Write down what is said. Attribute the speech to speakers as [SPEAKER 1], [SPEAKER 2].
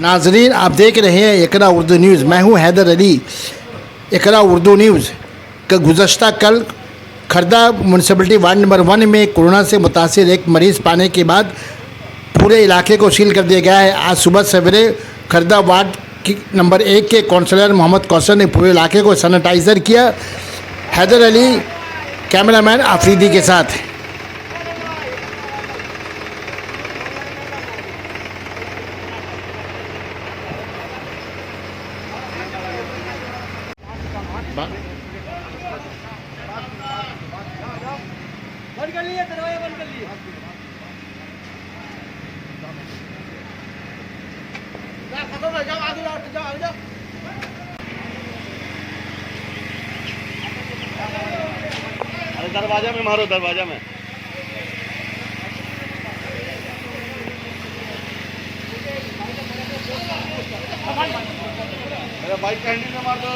[SPEAKER 1] नाजरीन, आप देख रहे हैं इकरा उर्दू न्यूज़। मैं हूं हैदर अली। इकरा उर्दू न्यूज़ का गुज़श्ता कल खर्दा म्यूनसिपलिटी वार्ड नंबर 1 में कोरोना से मुतासिर एक मरीज़ पाने के बाद पूरे इलाके को सील कर दिया गया है। आज सुबह सवेरे खर्दा वार्ड की नंबर 1 के काउंसलर मोहम्मद कौसर ने पूरे इलाके को सैनिटाइज़र किया। हैदर अली कैमरामैन आफरीदी के साथ।
[SPEAKER 2] बंद कर लिए, दरवाजा बंद कर लिए। जाओ आगे जाओ, जाओ आगे जाओ।
[SPEAKER 3] अरे दरवाजा में मारो, दरवाजा में। मेरा बाइक का हैंडल में मार दो।